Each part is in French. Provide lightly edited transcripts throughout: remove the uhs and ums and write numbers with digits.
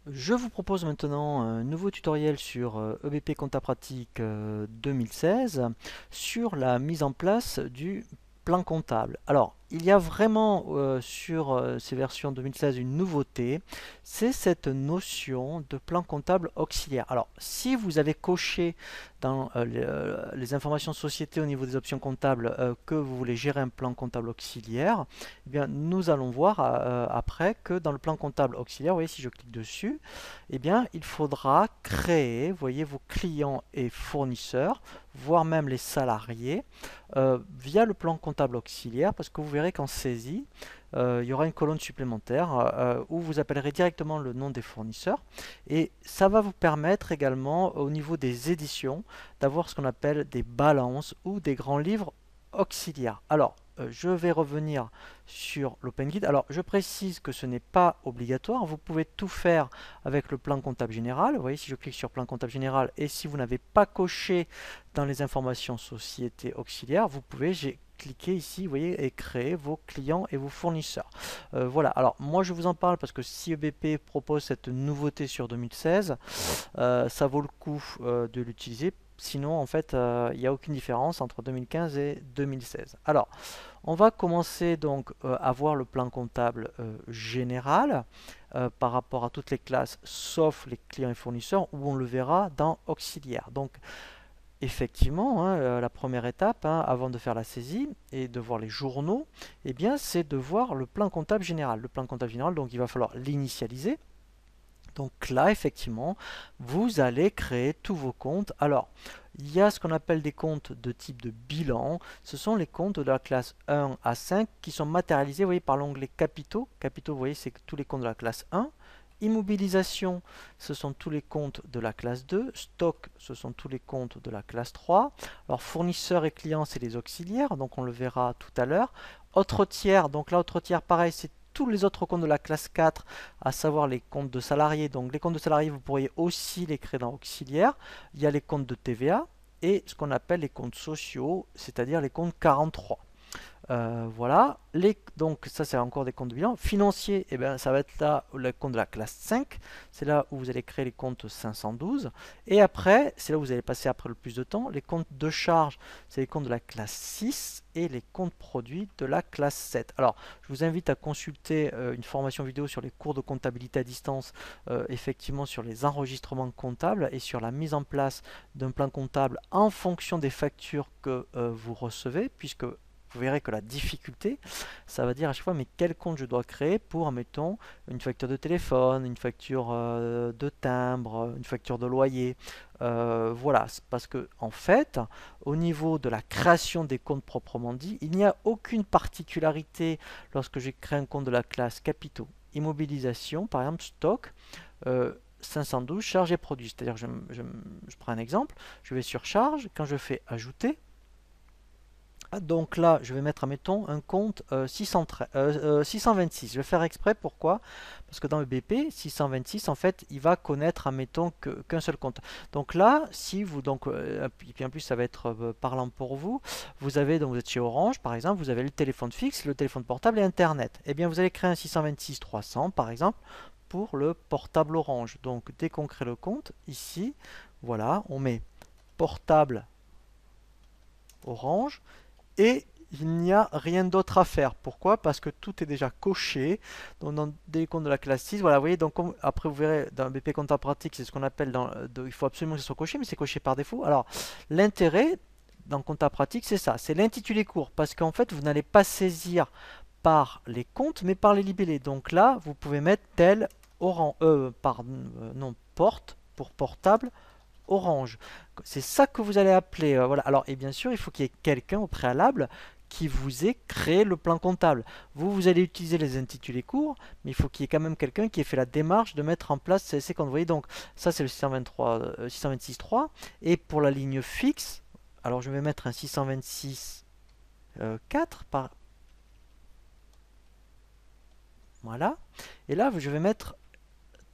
Je vous propose maintenant un nouveau tutoriel sur EBP Compta Pratique 2016 sur la mise en place du plan comptable. Alors, il y a vraiment sur ces versions 2016 une nouveauté, c'est cette notion de plan comptable auxiliaire. Alors, si vous avez coché dans les informations de société au niveau des options comptables que vous voulez gérer un plan comptable auxiliaire, eh bien, nous allons voir après que dans le plan comptable auxiliaire, vous voyez, si je clique dessus, eh bien, il faudra créer, vous voyez, vos clients et fournisseurs, voire même les salariés, via le plan comptable auxiliaire, parce que vous verrez qu'en saisie, il y aura une colonne supplémentaire où vous appellerez directement le nom des fournisseurs, et ça va vous permettre également, au niveau des éditions, d'avoir ce qu'on appelle des balances ou des grands livres auxiliaires. Alors, je vais revenir sur l'OpenGuide. Alors, je précise que ce n'est pas obligatoire. Vous pouvez tout faire avec le plan comptable général. Vous voyez, si je clique sur plan comptable général et si vous n'avez pas coché dans les informations société auxiliaire, vous pouvez cliquer ici, vous voyez, et créer vos clients et vos fournisseurs. Voilà. Alors, moi, je vous en parle parce que si EBP propose cette nouveauté sur 2016, ça vaut le coup de l'utiliser. Sinon, en fait, il n'y a aucune différence entre 2015 et 2016. Alors, on va commencer donc à voir le plan comptable général par rapport à toutes les classes, sauf les clients et fournisseurs, où on le verra dans auxiliaire. Donc, effectivement, hein, la première étape, hein, avant de faire la saisie et de voir les journaux, eh bien, c'est de voir le plan comptable général. Le plan comptable général, donc il va falloir l'initialiser. Donc là, effectivement, vous allez créer tous vos comptes. Alors, il y a ce qu'on appelle des comptes de type de bilan. Ce sont les comptes de la classe 1 à 5 qui sont matérialisés, vous voyez, par l'onglet capitaux. Capitaux, vous voyez, c'est tous les comptes de la classe 1. Immobilisation, ce sont tous les comptes de la classe 2. Stock, ce sont tous les comptes de la classe 3. Alors, fournisseurs et clients, c'est les auxiliaires, donc on le verra tout à l'heure. Autres tiers, donc là, autres tiers, pareil, c'est tous les autres comptes de la classe 4, à savoir les comptes de salariés. Donc les comptes de salariés, vous pourriez aussi les créer dans auxiliaire. Il y a les comptes de TVA et ce qu'on appelle les comptes sociaux, c'est-à-dire les comptes 43. Voilà, donc ça c'est encore des comptes de bilan. Financiers, eh ben, ça va être là le compte de la classe 5, c'est là où vous allez créer les comptes 512. Et après, c'est là où vous allez passer après le plus de temps. Les comptes de charge, c'est les comptes de la classe 6 et les comptes produits de la classe 7. Alors, je vous invite à consulter une formation vidéo sur les cours de comptabilité à distance, effectivement sur les enregistrements comptables et sur la mise en place d'un plan comptable en fonction des factures que vous recevez, puisque vous verrez que la difficulté, ça va dire à chaque fois, mais quel compte je dois créer pour, mettons, une facture de téléphone, une facture de timbre, une facture de loyer. Voilà, parce que en fait, au niveau de la création des comptes proprement dit, il n'y a aucune particularité lorsque j'ai créé un compte de la classe capitaux, immobilisation, par exemple stock. 512 charges et produits. C'est-à-dire, je prends un exemple, je vais sur charge, quand je fais ajouter, donc là, je vais mettre, admettons, un compte 626. Je vais faire exprès, pourquoi? Parce que dans le BP, 626, en fait, il va connaître, admettons, qu'un seul compte. Donc là, si vous, donc, et puis en plus, ça va être parlant pour vous, vous avez, donc vous êtes chez Orange, par exemple, vous avez le téléphone fixe, le téléphone portable et Internet. Eh bien, vous allez créer un 626-300, par exemple, pour le portable Orange. Donc, dès qu'on crée le compte, ici, voilà, on met portable Orange. Et il n'y a rien d'autre à faire. Pourquoi? Parce que tout est déjà coché. Donc dans des comptes de la classe 6, voilà, vous voyez, donc après vous verrez dans BP Compta Pratique, c'est ce qu'on appelle il faut absolument que ce soit coché, mais c'est coché par défaut. Alors l'intérêt dans Compta Pratique, c'est ça, c'est l'intitulé court, parce qu'en fait vous n'allez pas saisir par les comptes, mais par les libellés. Donc là, vous pouvez mettre tel orange, non, porte pour portable Orange. C'est ça que vous allez appeler. Voilà. Alors, et bien sûr, il faut qu'il y ait quelqu'un au préalable qui vous ait créé le plan comptable. Vous allez utiliser les intitulés courts, mais il faut qu'il y ait quand même quelqu'un qui ait fait la démarche de mettre en place ces comptes. Vous voyez, donc, ça c'est le 623, 626.3. Et pour la ligne fixe, alors je vais mettre un 626 4 par. Voilà. Et là, je vais mettre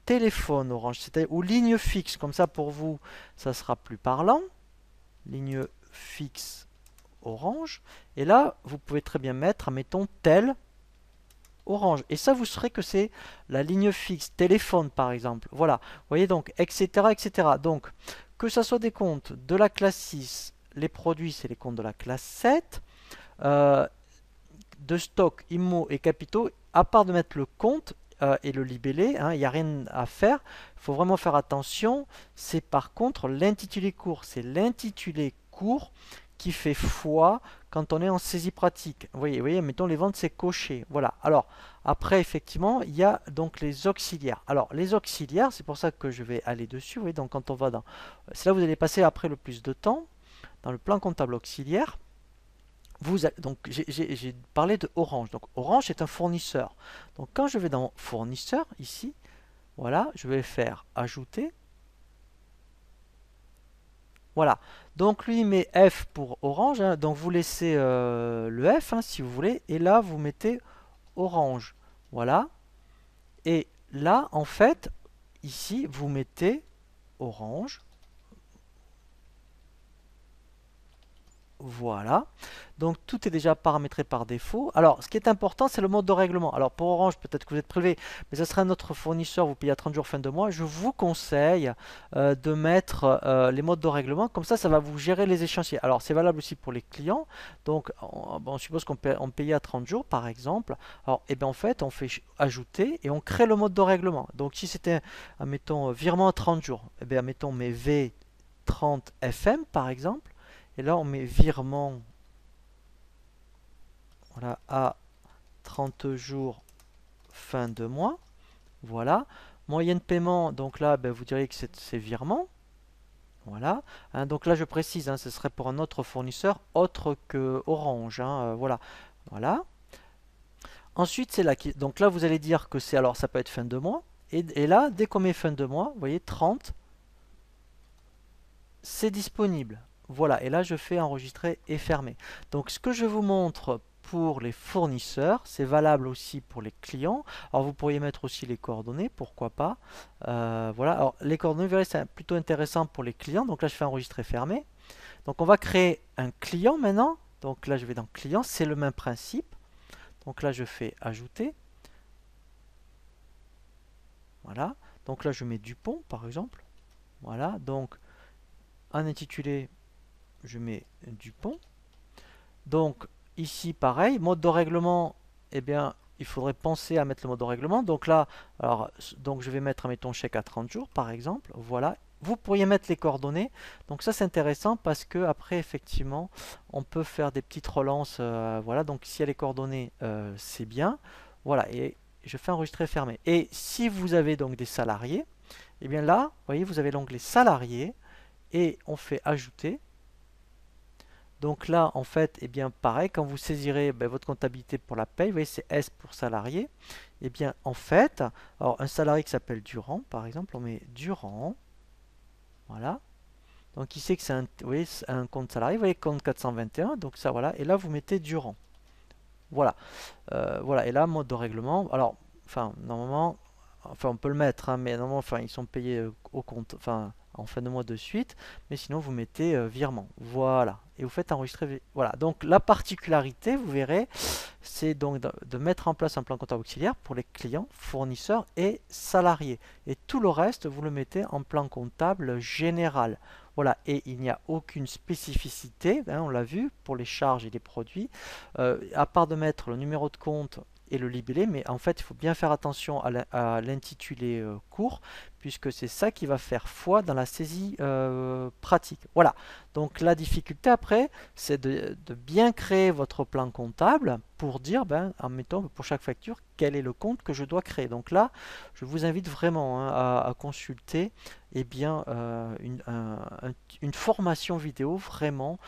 téléphone Orange, c'est-à-dire ou ligne fixe. Comme ça, pour vous, ça sera plus parlant. Ligne fixe Orange. Et là, vous pouvez très bien mettre, mettons, tel Orange. Et ça, vous saurez que c'est la ligne fixe, téléphone par exemple. Voilà, vous voyez donc, etc., etc. Donc, que ce soit des comptes de la classe 6, les produits, c'est les comptes de la classe 7, euh, de stock, immo et capitaux, à part de mettre le compte et le libellé, hein, il n'y a rien à faire. Il faut vraiment faire attention. C'est par contre l'intitulé court. C'est l'intitulé court qui fait foi quand on est en saisie pratique. Vous voyez, mettons les ventes, c'est coché. Voilà. Alors, après, effectivement, il y a donc les auxiliaires. Alors, les auxiliaires, c'est pour ça que je vais aller dessus. Vous voyez, donc quand on va dans... C'est là où vous allez passer après le plus de temps, dans le plan comptable auxiliaire. Donc j'ai parlé de Orange. Donc Orange est un fournisseur. Donc quand je vais dans fournisseur ici, voilà, je vais faire ajouter. Voilà. Donc lui il met F pour Orange, hein. Donc vous laissez le F, hein, si vous voulez, et là vous mettez Orange. Voilà. Et là en fait, ici vous mettez Orange. Voilà. Donc tout est déjà paramétré par défaut. Alors, ce qui est important, c'est le mode de règlement. Alors pour Orange, peut-être que vous êtes prélevé, mais ce sera notre fournisseur, vous payez à 30 jours fin de mois. Je vous conseille de mettre les modes de règlement. Comme ça va vous gérer les échéanciers. Alors c'est valable aussi pour les clients. Donc on suppose on payait à 30 jours, par exemple. Alors, en fait, on fait ajouter et on crée le mode de règlement. Donc si c'était, admettons, virement à 30 jours, admettons, mais V30 FM, par exemple. Et là, on met virement, voilà, à 30 jours fin de mois. Voilà. Moyenne paiement, donc là, vous diriez que c'est virement. Voilà. Hein, donc là, je précise, hein, ce serait pour un autre fournisseur autre que Orange. Hein, voilà. Voilà. Ensuite, c'est là. Donc là, vous allez dire que c'est. Alors, ça peut être fin de mois. Et là, dès qu'on met fin de mois, vous voyez, 30, c'est disponible. Voilà, et là je fais enregistrer et fermer. Donc ce que je vous montre pour les fournisseurs, c'est valable aussi pour les clients. Alors vous pourriez mettre aussi les coordonnées, pourquoi pas. Voilà, alors les coordonnées, vous verrez, c'est plutôt intéressant pour les clients. Donc là je fais enregistrer, fermer. Donc on va créer un client maintenant. Donc là je vais dans client, c'est le même principe. Donc là je fais ajouter. Voilà, donc là je mets Dupont par exemple. Voilà, donc en intitulé, je mets Dupont. Donc ici pareil, mode de règlement, eh bien il faudrait penser à mettre le mode de règlement. Donc là, donc je vais mettre, mettons, chèque à 30 jours par exemple. Voilà. Vous pourriez mettre les coordonnées. Donc ça c'est intéressant parce que après effectivement on peut faire des petites relances. Voilà. Donc si il y a les coordonnées, c'est bien. Voilà. Et je fais enregistrer, fermer. Et si vous avez donc des salariés, eh bien là, vous voyez, vous avez l'onglet salariés et on fait ajouter. Donc là, en fait, pareil, quand vous saisirez votre comptabilité pour la paye, vous voyez, c'est S pour salarié. En fait, alors un salarié qui s'appelle Durand, par exemple, on met Durand. Voilà. Donc il sait que c'est un, vous voyez, un compte salarié, vous voyez, compte 421, donc ça, voilà. Et là, vous mettez Durand. Voilà. Voilà. Et là, mode de règlement. Alors, enfin, normalement, enfin, on peut le mettre, hein, mais normalement, enfin, ils sont payés au compte, enfin, en fin de mois de suite, mais sinon vous mettez virement. Voilà, et vous faites enregistrer. Voilà, donc la particularité, vous verrez, c'est donc de mettre en place un plan comptable auxiliaire pour les clients, fournisseurs et salariés. Et tout le reste, vous le mettez en plan comptable général. Voilà, et il n'y a aucune spécificité, hein, on l'a vu, pour les charges et les produits, à part de mettre le numéro de compte et le libellé, mais en fait il faut bien faire attention à l'intitulé court, puisque c'est ça qui va faire foi dans la saisie pratique. Voilà, donc la difficulté après, c'est de bien créer votre plan comptable pour dire, en mettant pour chaque facture, quel est le compte que je dois créer. Donc là, je vous invite vraiment, hein, à consulter une formation vidéo vraiment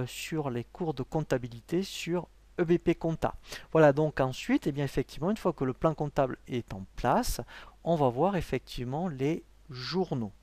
sur les cours de comptabilité sur EBP Compta. Voilà, donc ensuite, effectivement, une fois que le plan comptable est en place, on va voir effectivement les journaux.